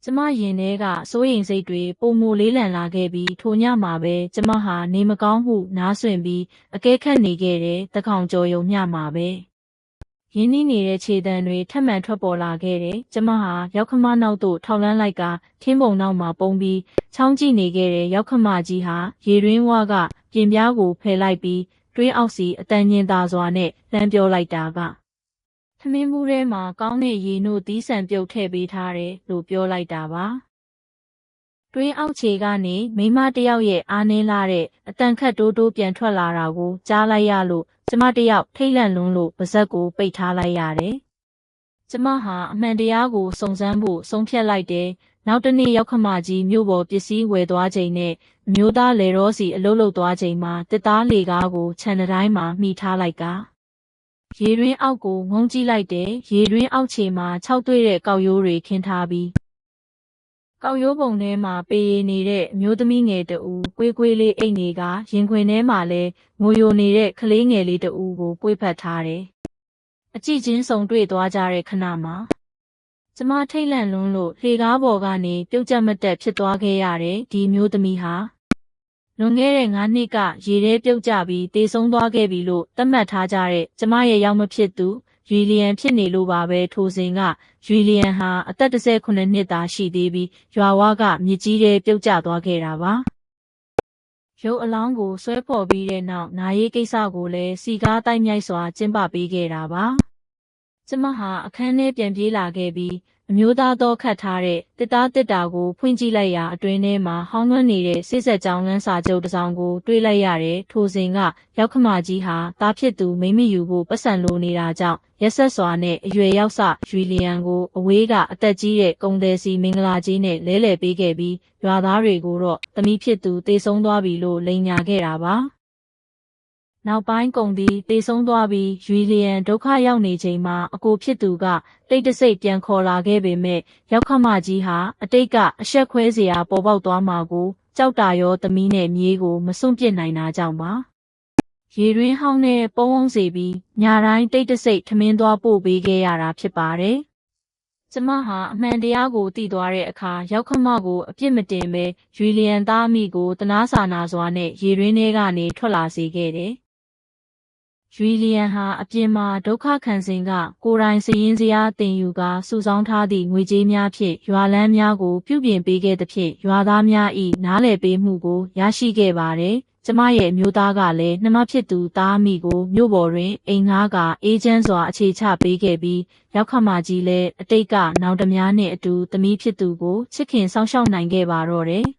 ကျမရင်ထဲကစိုးရိမ်စိတ်တွေပိုမိုလေးလံလာခဲ့ပြီးထိုညမှာပဲကျမဟာနေမကောင်းမှုနားဆွင့်ပြီးအကဲခတ်နေခဲ့တဲ့တကောင်ကျော်ယုံမျှမှာပဲရင်းနှီးနေတဲ့ခြေတံတွေထပ်မံထွက်ပေါ်လာခဲ့တယ်ကျမဟာရောက်ခမနောက်သို့ထောက်လန်းလိုက်ကထင်းပုံနောက်မှာပုံပြီးချောင်းကြည့်နေခဲ့တဲ့ရောက်ခမကြီးဟာရေတွင်းဝါကပြင်ပြားကိုဖယ်လိုက်ပြီးတွင်းအောက်စီအတန်ညင်သာစွာနဲ့လှမ်းပြောလိုက်တာကထမင်းဘူးထဲမှာကောင်းတဲ့ရေနို့သီးဆန်ပြုတ်ထည့်ပေးထားတယ်လို့ပြောလိုက်တာပါတွင်းအောက်ခြေကနေမိမတယောက်ရဲ့အားနည်းလာတဲ့အတန်ခတ်တိုးတိုးပြန်ထွက်လာတာကိုကြားလိုက်ရလို့ကျမတယောက်ထိတ်လန့်လွန်းလို့ပါးစပ်ကိုပိတ်ထားလိုက်ရတယ်ကျမဟာအမှန်တရားကိုစုံစမ်းဖို့ဆုံးဖြတ်လိုက်တယ်နောက်တနေ့ရောက်ခမကြီးမြို့ပေါ်ပစ္စည်းဝယ်သွားချိန်နဲ့အမျိုးသားလေရောစီအလုပ်လုပ်သွားချိန်မှာတစ်သားလေကားကိုခြံတိုင်းမှာမှီထားလိုက်ကရေတွင်းအောက်ကိုငုံကြည့်လိုက်တယ်ရေတွင်းအောက်ခြေမှာခြောက်သွေ့တဲ့ကောက်ရိုးတွေခင်းထားပြီးကောက်ရိုးပုံထဲမှာပေရနေတဲ့အမျိုးသမီးငယ်တဦးကွေးကွေးလေးအိတ်နေကရင်ခွင်ထဲမှာလဲငိုယိုနေတဲ့ကလေးငယ်လေးတဦးကိုပွေ့ဖက်ထားတယ်အကြည့်ချင်းစုံတွေ့သွားကြတဲ့ခဏမှာကျမထိတ်လန့်လွန်းလို့လှေကားပေါ်ကနေပြုတ်ကျမတက်ဖြစ်သွားခဲ့ရတယ်ဒီမျိုးသမီးဟာလွန်ခဲ့တဲ့9နှစ်ကရေထဲပြုတ်ကျပြီးတေဆုံးသွားခဲ့ပြီလို့သတ်မှတ်ထားကြတဲ့ကျမရဲ့ရောက်မဖြစ်သူယူလီယန်ဖြစ်နေလို့ပါပဲထိုစဉ်ကယူလီယန်ဟာအသက်18နှစ်သာရှိသေးပြီးရွာဝါကမြစ်ကြီးထဲပြုတ်ကျသွားခဲ့တာပါရုပ်အလောင်းကိုဆွဲဖော်ပြီးတဲ့နောက်နာရေးကိစ္စကိုလည်းစီကားတိုက်မြိုက်စွာကျင်းပပေးခဲ့တာပါကျမဟာအခန်းထဲပြန်ပြေးလာခဲ့ပြီးအမျိုးသားတော့ခတ်ထားတဲ့တစ်သားတစ်တာကိုဖွင့်ကြည့်လိုက်ရာအတွင်းထဲမှာဟောင်းနှွမ်းနေတဲ့စိစက်ကြောင်လန်းစာချုပ်တစ်စောင်ကိုတွေ့လိုက်ရတယ်ထိုစဉ်ကရောက်ခမကြီးဟာတားဖြစ်သူမိမယူဖို့ပတ်စံလိုနေတာကြောင့်ရက်ဆက်စွာနဲ့အရွယ်ရောက်စယူလီယန်ကိုအဝေးကအသက်ကြီးတဲ့ကုံတယ်စီမင်္ဂလာကြီးနဲ့လဲလှယ်ပေးခဲ့ပြီးရွာသားတွေကိုတော့သမီးဖြစ်သူတေဆုံးသွားပြီလို့လိန်ညာခဲ့တာပါနောက်ပိုင်းကုန်သည်တေဆုံးသွားပြီးယူလီယန်ဒုက္ခရောက်နေချိန်မှာအကိုဖြစ်သူကတိတ်တဆိတ်ပြန်ခေါ်လာခဲ့ပေမဲ့ရောက်ခမကြီးဟာအတိတ်ကအဆက်ခွဲစရာပေါ်ပေါက်သွားမှာကိုကြောက်တာရောသမီးနဲ့မြေးကိုမစွန့်ပစ်နိုင်တာကြောင့်ပါရေတွင်းဟောင်းနဲ့ပုံဝုံစေပြီးညတိုင်းတိတ်တဆိတ်ထမင်းသွားပို့ပေးခဲ့ရတာဖြစ်ပါတယ်ကျမဟာအမှန်တရားကိုသိသွားတဲ့အခါရောက်ခမကိုအပြစ်မတင်ပဲယူလီယန်သားမိကိုတနာစာနာစွာနဲ့ရေတွင်းထဲကနေထွက်လာစေခဲ့တယ်ယူလီယန်ဟာအပြင်မှာဒုက္ခခံစဉ်ကကိုယ်တိုင်စည်ရင်းစရာတင်ယူကစုဆောင်းထားသည့်ငွေကြေးများဖြင့်ရွာလမ်းများကိုပြုပြင်ပေးခဲ့သဖြင့်ရွာသားများ၏နားလည်ပေးမှုကိုရရှိခဲ့ပါတယ်။ကျမရဲ့အမျိုးသားကလည်းနှမဖြစ်သူသားအမိကိုမြို့ပေါ်တွင်အိမ်ငှားကအေးချမ်းစွာအခြေချပေးခဲ့ပြီးရောက်ခမကြီးလည်းအတိတ်ကနောင်တများနှင့်အတူသမီးဖြစ်သူကိုချစ်ခင်စောင့်ရှောက်နိုင်ခဲ့ပါတော့တယ်။